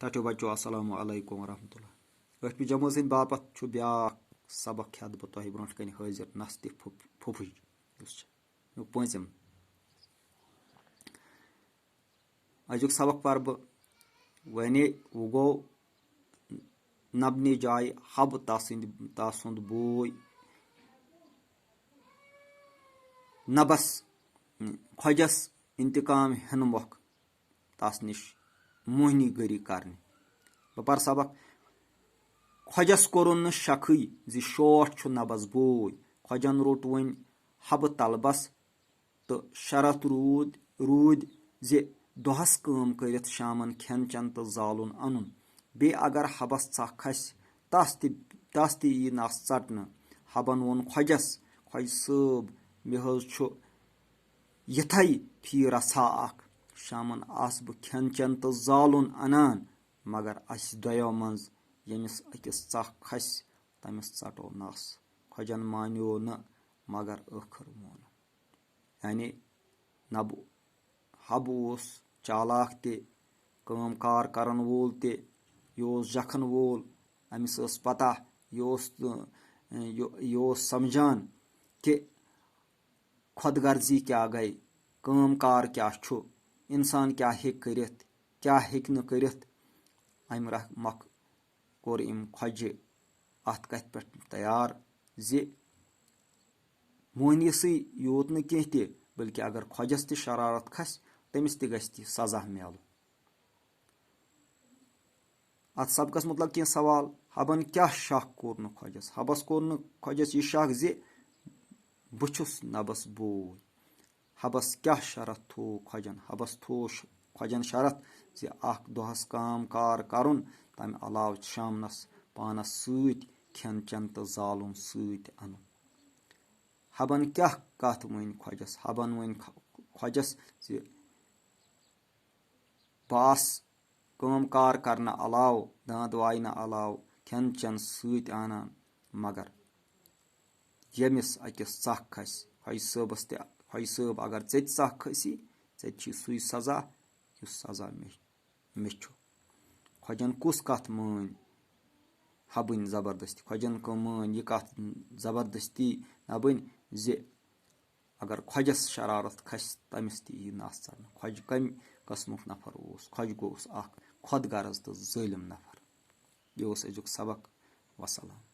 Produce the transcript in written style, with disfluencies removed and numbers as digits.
Tato bachcho assalamu alaikum warahmatullah. Ötmi jamo sin bapat chu bya sabak khad botohi bronch kani hazir nasti phupuj. Yok pointsem. Ajuk sabak parb wani ugo nabni jai hab tasund boy nabas khojas intikam henmok tasnish mohni gari karni bapar sabak khojas korun shakhi zi short chu nabas boy khojan rot wen hab talbas to sharat rood zi dohas kam karit shaman khen chan to zalun anun be agar habas tsakh khas tasti yi nas chatna haban won khojas khoy sub mehoz chu yithai phira saak shaman asb khen chan to zalun anan magar as doyo manz yemis akis tsakh khas tamis chato nas khojan manyo na magar akhir mon yani nabu habus चालाक ते काम car करन वोल ते योस जखन वोल अमिस पता योस समझान कि खुदगर्जी क्या गई काम कार क्या छु इंसान क्या हेक करित क्या हेक न करित अम मख कोर इम खोजे अत कथ पे तैयार जे मोहनिसै योत न कह ते बल्कि अगर खोजस ते शरारत खस तमिस ते गछ सजा मिल अत सबकस मतलब कह सवाल हबन क्या शक कोर न खोजस हबस कोर न खोजस यह शक जे बुछुस नबस बोय हबस क्या शरत थो खोजन हबस थो खोजन शरत जे अख दोहस काम कार करुन तम अलाव शामनस पानस सत खेन चन तो जालुन सत अन हबन क्या कथ वन खोजस हबन वन खोजस जे बास काम कार करना अलाव दांद वायना अलाव खेन चन सत आनान मगर यमिस अकिस चख खस हय सबस ते हय सब अगर चेत चख खसी चेत छी सुई सजा युस सजा मेछु खोजन कुस कथ मान हबन जबरदस्ती खोजन को मान यह कथ जबरदस्ती नबन जे अगर खोजस शरारत खस तमिस ती नास चढ़ना खोज कम कस्मुक नफर उस खोज गोस अख खुद गरज तो जालिम नफर यह अजुक सबक वसलाम।